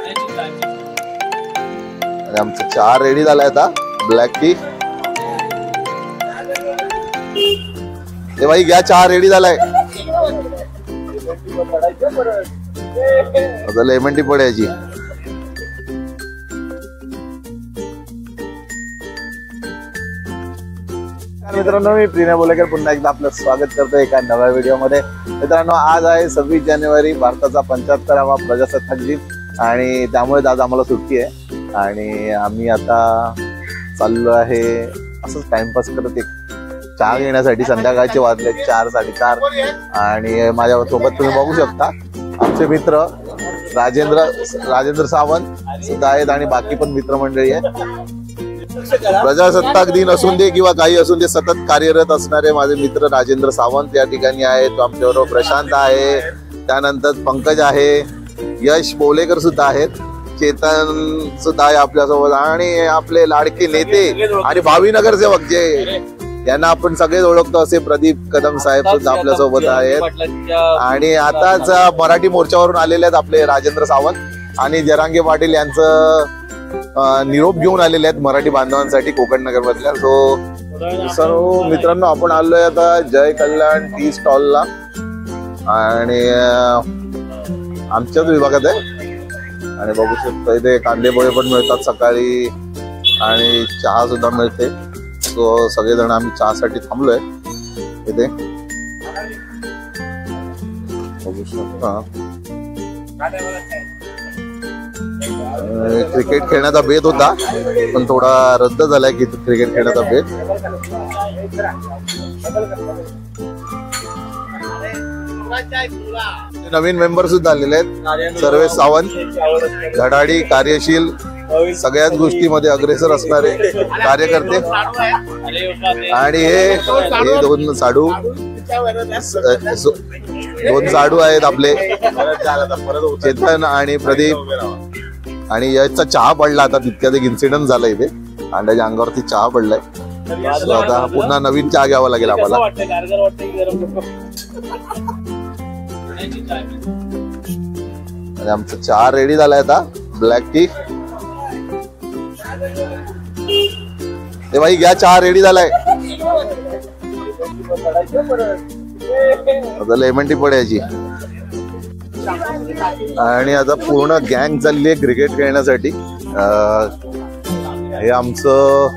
आणि आमचा चहा रेडी झालाय आता, ब्लॅक टी। ते भाई घ्या, चहा रेडी झालाय, आता लेमन टी पडायची। मित्रांनो, मी प्रिया बोलेकर पुन्हा एकदा आपलं स्वागत करतो एका नव्या व्हिडिओ मध्ये। मित्रांनो, आज आहे 26 जानेवारी, भारताचा 75वा प्रजासत्ताक दिन, आणि त्यामुळे आज आम्हाला सुट्टी आहे आणि आम्ही आता चाललो आहे असंच टाइमपास करत एक चहा घेण्यासाठी। संध्याकाळचे वाजले 4 साडेचार आणि माझ्या सोबत तुम्ही बघू शकता आमचे मित्र राजेंद्र सावंत सुद्धा आहेत आणि बाकी पण मित्रमंडळी आहे। प्रजासत्ताक दिन असून दे किंवा काही असून दे, सतत कार्यरत असणारे माझे मित्र राजेंद्र सावंत या ठिकाणी आहेत। आमच्याबरोबर प्रशांत आहे, त्यानंतर पंकज आहे, यश बोलेकर सुद्धा आहेत, चेतन सुद्धा आहे आपल्यासोबत, आणि आपले लाडके नेते आणि भावी नगरसेवक जे यांना आपण सगळेच ओळखतो असे प्रदीप कदम साहेब सुद्धा आपल्यासोबत आहेत। आणि आताच मराठी मोर्चावरून आलेले आहेत आपले राजेंद्र सावंत आणि जरांगे पाटील यांचं निरोप घेऊन आलेले आहेत मराठी बांधवांसाठी कोकण नगर मधल्या। सर्व मित्रांनो, आपण आलोय आता जय कल्याण टी स्टॉलला आणि आमच्याच विभागात आहे। आणि बघू शकतो इथे कांदे पोहे पण मिळतात सकाळी आणि चहा सुद्धा मिळते। सो सगळेजण आम्ही चहासाठी थांबलोय इथे, बघू शकता। क्रिकेट खेळण्याचा बेत होता पण थोडा रद्द झालाय की क्रिकेट खेळण्याचा बेत। नवीन मेंबर सुद्धा आलेले आहेत, सर्वेश सावंत, धडाडी, कार्यशील, सगळ्याच गोष्टीमध्ये अग्रेसर असणारे कार्यकर्ते। आणि हे दोन साडू आहेत आपले, चेतन आणि प्रदीप। आणि याचा चहा पडला आता, तितक्यात एक इन्सिडेंट झाला इथे, अंड्याच्या अंगावरती चहा पडलाय, आता पुन्हा नवीन चहा घ्यावा लागेल आम्हाला। आणि आमचा चहा रेडी झालाय आता, ब्लॅक टी। ते भाई घ्या, चहा रेडी झालाय, आता लेमन टी पडायची। आणि आता पूर्ण गँग चालली आहे क्रिकेट खेळण्यासाठी। हे आमचं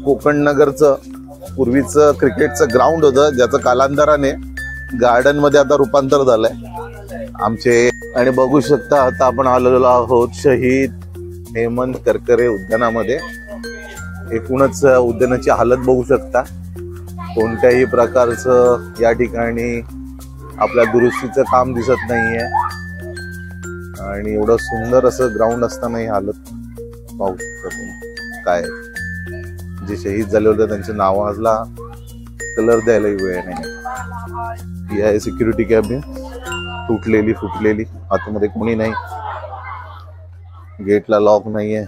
कोकण नगरचं पूर्वीचं क्रिकेटचं ग्राउंड होतं, ज्याचं कालांतराने गार्डन मध्ये आता रूपांतर झालंय आमचे। आणि बघू शकता आता आपण आलेलो आहोत शहीद हेमंत करकरे उद्यानामध्ये। एकूणच उद्यानाची हालत बघू शकता, कोणत्याही प्रकारचं या ठिकाणी आपल्या दुरुस्तीचं काम दिसत नाहीये आणि एवढं सुंदर असं ग्राउंड असताना ही हालत पाहू शकता तुम्ही। काय जे शहीद झाले होते त्यांच्या नावाला कलर द्यायला वेळ नाही। ही आहे सिक्युरिटी कॅबिन, तुटलेली फुटलेली, आतमध्ये कोणी नाही, गेटला लॉक नाहीये।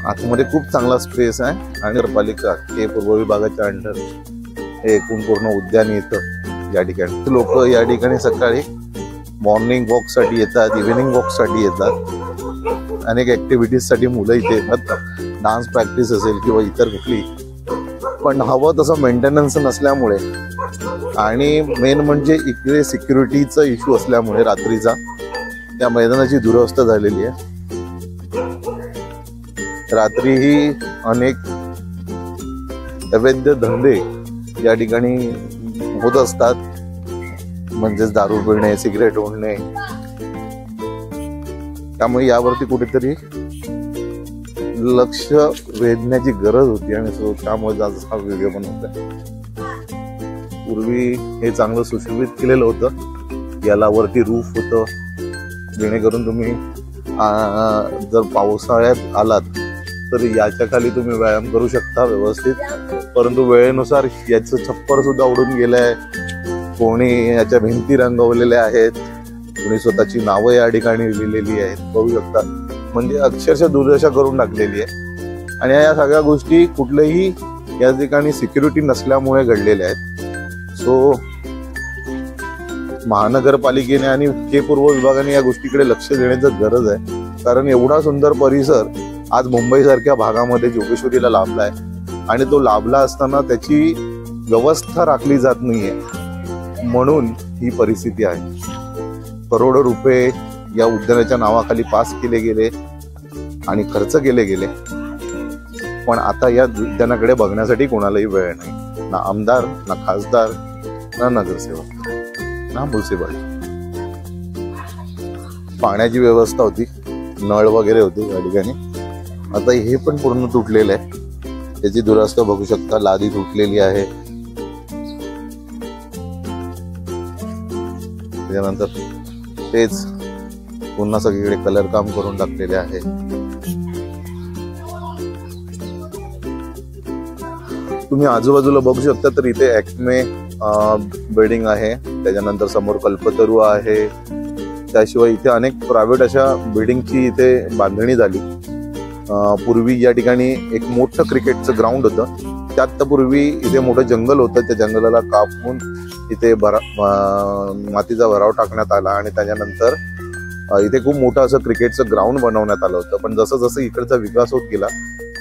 आतमध्ये खूप चांगला स्पेस आहे आणि नगरपालिका हे पूर्व विभागाच्या अंडर हे एकूण पूर्ण उद्यान येतं। या ठिकाणी लोक या ठिकाणी सकाळी मॉर्निंग वॉक साठी येतात, इव्हिनिंग वॉक साठी येतात, अनेक ऍक्टिव्हिटीज साठी मुलं इथे येतात, डान्स प्रॅक्टिस असेल किंवा इतर कुठली। पण हवं तसं मेंटेनन्स नसल्यामुळे आणि मेन म्हणजे इकडे सिक्युरिटीचा इश्यू असल्यामुळे रात्रीचा त्या मैदानाची दुरवस्था झालेली आहे। रात्रीही अनेक अवैध धंदे या ठिकाणी होत असतात, म्हणजेच दारू पिणे, सिगरेट ओढणे। त्यामुळे यावरती कुठेतरी लक्ष वेधण्याची गरज होती आणि त्यामुळे आज हा व्हिडिओ बनवतोय। पूर्वी हे चांगलं सुशोभित केलेलं होतं, याला वरती रूफ होतं, जेणेकरून तुम्ही जर पावसाळ्यात आलात तर याच्या खाली तुम्ही व्यायाम करू शकता व्यवस्थित। परंतु वेळेनुसार याचं छप्पर सुद्धा उडून गेलंय, कोणी याच्या भिंती रंगवलेल्या आहेत, कोणी स्वतःची नावं या ठिकाणी लिहिलेली आहेत, बघू शकता। म्हणजे अक्षरशः दुर्दशा करून टाकलेली आहे। आणि या सगळ्या गोष्टी कुठलेही या ठिकाणी सिक्युरिटी नसल्यामुळे घडलेले आहेत. सो महानगरपालिकेने आणि के पूर्व विभागाने या गोष्टीकडे लक्ष देण्याची गरज आहे. कारण एवढा सुंदर परिसर आज मुंबई सारख्या भागामध्ये जोगेश्वरीला लाभला आहे आणि तो लाभला असताना त्याची व्यवस्था राखली जात नाहीये, म्हणून ही परिस्थिती आहे. करोडो रुपये या उद्यानाच्या नावाखाली पास केले गेले आणि खर्च केले गेले, पण आता या उद्यानाकडे बघण्यासाठी कोणालाही वेळ नाही. ना आमदार, ना खासदार, ना नगरसेवक, ना म्युन्सिपालिटी. पाण्याची व्यवस्था होती, नळ वगैरे होते या ठिकाणी. आता हे पण पूर्ण तुटलेलं आहे. त्याची दुरावस्था बघू शकता, लादी तुटलेली आहे. त्याच्यानंतर तेच पुन्हा सगळीकडे कलर काम करून टाकलेले आहे. तुम्ही आजूबाजूला बघू शकता तर इथे ॲक्मे बिल्डिंग आहे, त्याच्यानंतर समोर कल्पतरू आहे. त्याशिवाय इथे अनेक प्रायव्हेट अशा बिल्डिंगची इथे बांधणी झाली. पूर्वी या ठिकाणी एक मोठं क्रिकेटचं ग्राउंड होतं. त्यात पूर्वी इथे मोठं जंगल होतं. त्या जंगलाला कापून इथे मातीचा भराव टाकण्यात आला आणि त्याच्यानंतर इथे खूप मोठं असं क्रिकेटचं ग्राउंड बनवण्यात आलं होतं. पण जसं जसं इकडचा विकास होत गेला,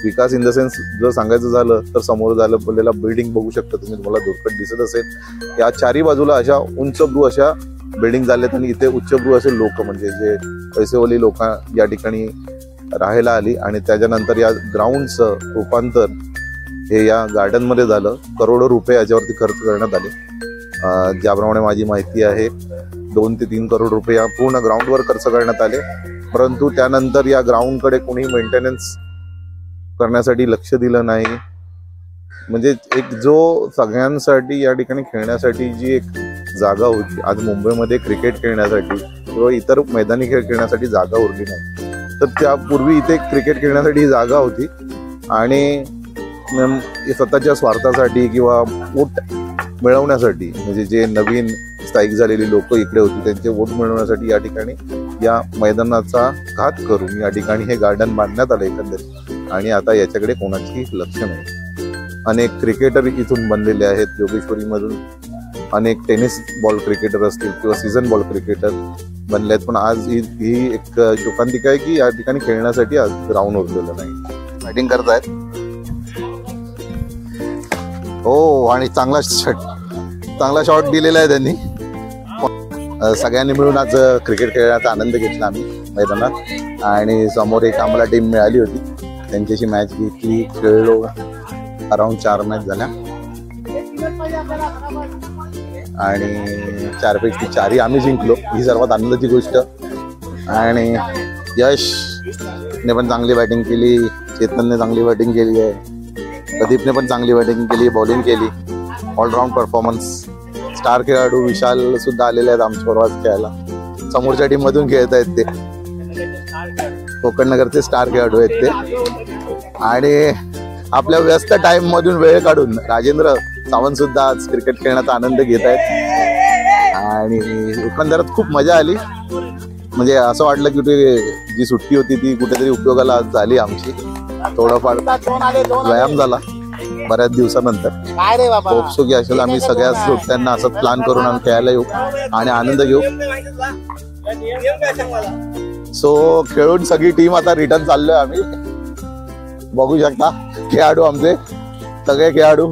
विकास इन द सेन्स जर सांगायचं झालं तर समोर झालं बोललेला बिल्डिंग बघू शकता तुम्ही, तुम्हाला दूरकट दिसत असेल. या चारी बाजूला अशा उंचभ्रू अशा बिल्डिंग झाल्यात आणि इथे उच्चभ्रू असे लोक म्हणजे जे पैसेवाली लोक या ठिकाणी राहायला आली आणि त्याच्यानंतर या ग्राउंडचं रूपांतर हे या गार्डन मध्ये झालं. करोडो रुपये याच्यावरती खर्च करण्यात आले. ज्याप्रमाणे माझी माहिती आहे 2 ते 3 करोड रुपये या पूर्ण ग्राउंडवर खर्च करण्यात आले. परंतु त्यानंतर या ग्राउंडकडे कोणी मेंटेनन्स करण्यासाठी लक्ष दिलं नाही. म्हणजे एक जो सगळ्यांसाठी या ठिकाणी खेळण्यासाठी जी एक जागा होती, आज मुंबईमध्ये क्रिकेट खेळण्यासाठी किंवा इतर मैदानी खेळ खेळण्यासाठी जागा उरली नाही. तर त्यापूर्वी इथे क्रिकेट खेळण्यासाठी ही जागा होती आणि स्वतःच्या स्वार्थासाठी किंवा वोट मिळवण्यासाठी म्हणजे जे नवीन स्थायिक झालेली लोक इकडे होती त्यांचे वोट मिळवण्यासाठी या ठिकाणी या मैदानाचा घात करून या ठिकाणी हे गार्डन बांधण्यात आलं एकंदरीत. आणि आता याच्याकडे कोणाची लक्ष नाही. अनेक क्रिकेटर इथून बनलेले आहेत जोगेश्वरीमधून. अनेक टेनिस बॉल क्रिकेटर असतील किंवा सीझन बॉल क्रिकेटर बनले आहेत. पण आज ही एक शोकांतिका आहे की या ठिकाणी खेळण्यासाठी आज ग्राउंड उरलेलं नाही. बॅटिंग करतायत हो आणि चांगला शॉट दिलेला आहे त्यांनी. सगळ्यांनी मिळून आज क्रिकेट खेळण्याचा आनंद घेतला आम्ही मैदानात. आणि समोर एक आम्हाला टीम मिळाली होती, त्यांच्याशी मॅच घेतली, खेळलो. अराउंड 4 मॅच झाल्या आणि 4 पैकी 4ही आम्ही जिंकलो. ही सर्वात आनंदाची गोष्ट. आणि यश ने पण चांगली बॅटिंग केली, चेतनने चांगली बॅटिंग केली आहे, प्रदीपने पण चांगली बॅटिंग केली, बॉलिंग केली. All around performance. स्टार खेळाडू विशाल सुद्धा आलेले आहेत आमच्याबरोबर खेळायला. समोरच्या टीम मधून खेळत आहेत ते, कोकण नगरचे स्टार खेळाडू आहेत ते. आणि आपल्या व्यस्त टाइम मधून वेळ काढून राजेंद्र सावंत सुद्धा आज क्रिकेट खेळण्याचा आनंद घेत आहेत. आणि एकंदरीत खूप मजा आली. म्हणजे असं वाटलं की जी सुट्टी होती ती कुठेतरी उपयोगाला आज झाली आमची. थोडाफार व्यायाम झाला बऱ्याच दिवसानंतर. होपसो की असेल आम्ही सगळ्या सुट्ट्यांना असं प्लॅन करून आम्ही खेळायला येऊ आणि आनंद घेऊ. सो खेळून सगळी टीम आता रिटर्न चाललोय आम्ही. बघू शकता खेळाडू आमचे सगळे खेळाडू.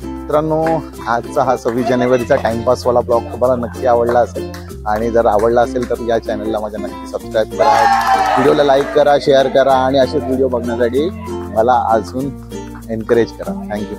मित्रांनो, आजचा हा 26 जानेवारीचा टाइमपास वाला ब्लॉग तुम्हाला नक्की आवडला असेल आणि जर आवडला असेल तर या चॅनलला माझ्या नक्की सबस्क्राईब करा, व्हिडिओला लाईक करा, शेअर करा आणि असे व्हिडिओ बघण्यासाठी मला अजून एनकरेज करा. थँक्यू.